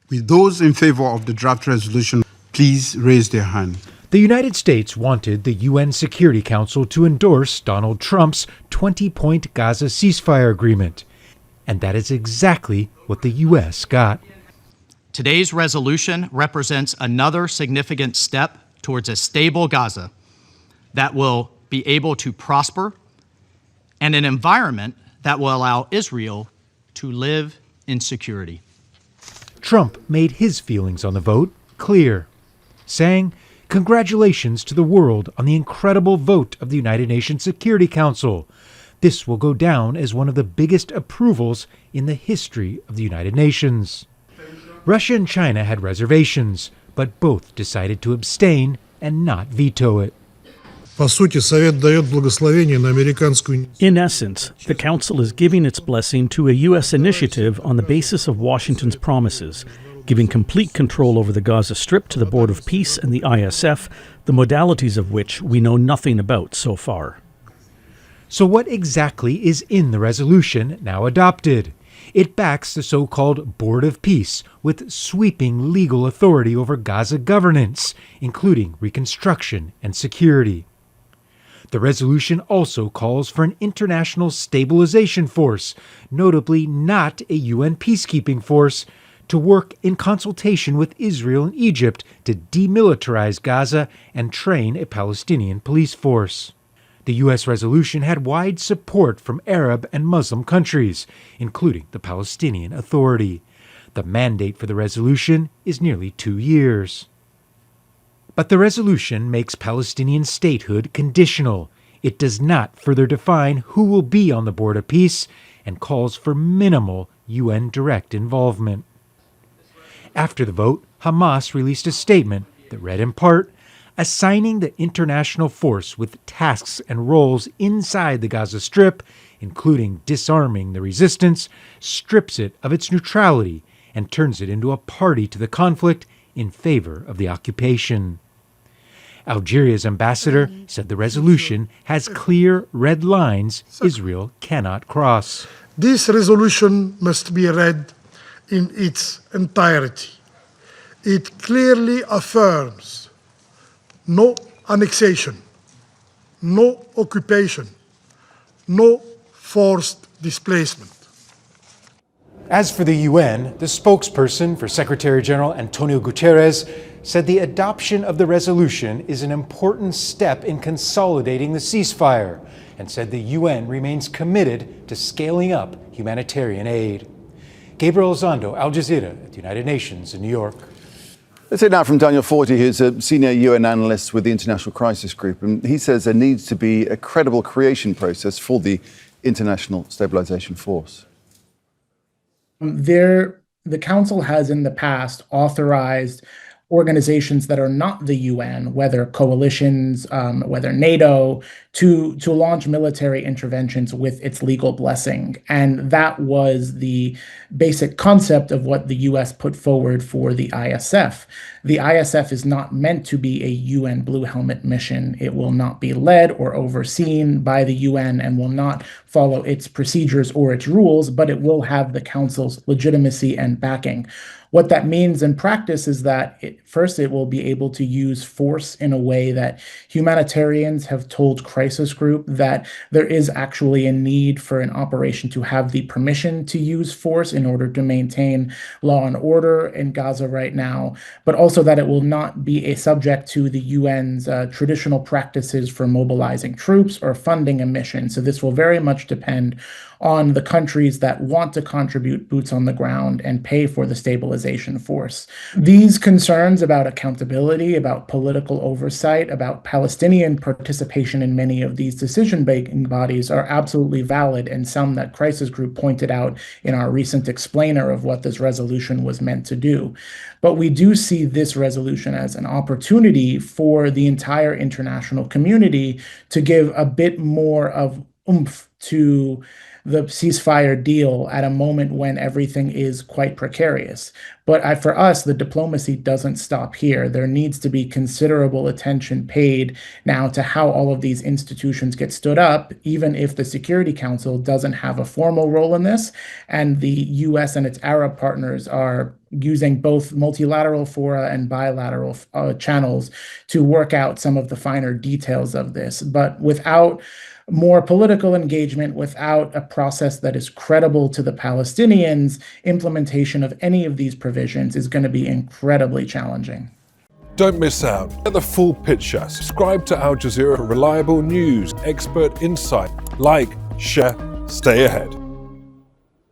With those in favor of the draft resolution, please raise their hand. The United States wanted the UN Security Council to endorse Donald Trump's 20-point Gaza ceasefire agreement. And that is exactly what the U.S. got. Today's resolution represents another significant step towards a stable Gaza that will be able to prosper and an environment that will allow Israel to live in security. Trump made his feelings on the vote clear, saying, "Congratulations to the world on the incredible vote of the United Nations Security Council. This will go down as one of the biggest approvals in the history of the United Nations." Russia and China had reservations, but both decided to abstain and not veto it. In essence, the Council is giving its blessing to a U.S. initiative on the basis of Washington's promises, giving complete control over the Gaza Strip to the Board of Peace and the ISF, the modalities of which we know nothing about so far. So what exactly is in the resolution now adopted? It backs the so-called Board of Peace with sweeping legal authority over Gaza governance, including reconstruction and security. The resolution also calls for an International Stabilisation Force, notably not a UN peacekeeping force, to work in consultation with Israel and Egypt to demilitarize Gaza and train a Palestinian police force. The U.S. resolution had wide support from Arab and Muslim countries, including the Palestinian Authority. The mandate for the resolution is nearly 2 years. But the resolution makes Palestinian statehood conditional. It does not further define who will be on the Board of Peace and calls for minimal UN direct involvement. After the vote, Hamas released a statement that read in part, assigning the international force with tasks and roles inside the Gaza Strip, including disarming the resistance, strips it of its neutrality and turns it into a party to the conflict in favor of the occupation. Algeria's ambassador said the resolution has clear red lines Israel cannot cross. This resolution must be read in its entirety. It clearly affirms no annexation, no occupation, no forced displacement. As for the UN, the spokesperson for Secretary General Antonio Guterres said the adoption of the resolution is an important step in consolidating the ceasefire and said the UN remains committed to scaling up humanitarian aid. Gabriel Zondo, Al Jazeera at the United Nations in New York. Let's hear now from Daniel Forti, who's a senior UN analyst with the International Crisis Group. And he says there needs to be a credible creation process for the International Stabilisation Force. The Council has in the past authorized organizations that are not the UN, whether coalitions, whether NATO, to launch military interventions with its legal blessing. And that was the basic concept of what the US put forward for the ISF. The ISF is not meant to be a UN Blue Helmet mission. It will not be led or overseen by the UN and will not follow its procedures or its rules, but it will have the Council's legitimacy and backing. What that means in practice is that first, it will be able to use force in a way that humanitarians have told Crisis Group that there is actually a need for an operation to have the permission to use force in order to maintain law and order in Gaza right now, but also that it will not be a subject to the UN's traditional practices for mobilizing troops or funding a mission. So this will very much depend on the countries that want to contribute boots on the ground and pay for the stabilization force. These concerns about accountability, about political oversight, about Palestinian participation in many of these decision-making bodies are absolutely valid, and some that Crisis Group pointed out in our recent explainer of what this resolution was meant to do. But we do see this resolution as an opportunity for the entire international community to give a bit more of oomph to the ceasefire deal at a moment when everything is quite precarious. But for us, the diplomacy doesn't stop here. There needs to be considerable attention paid now to how all of these institutions get stood up, even if the Security Council doesn't have a formal role in this, and the US and its Arab partners are using both multilateral fora and bilateral channels to work out some of the finer details of this. But without more political engagement, without a process that is credible to the Palestinians, implementation of any of these provisions is going to be incredibly challenging. Don't miss out. Get the full picture. Subscribe to Al Jazeera for reliable news, expert insight. Like, share, stay ahead.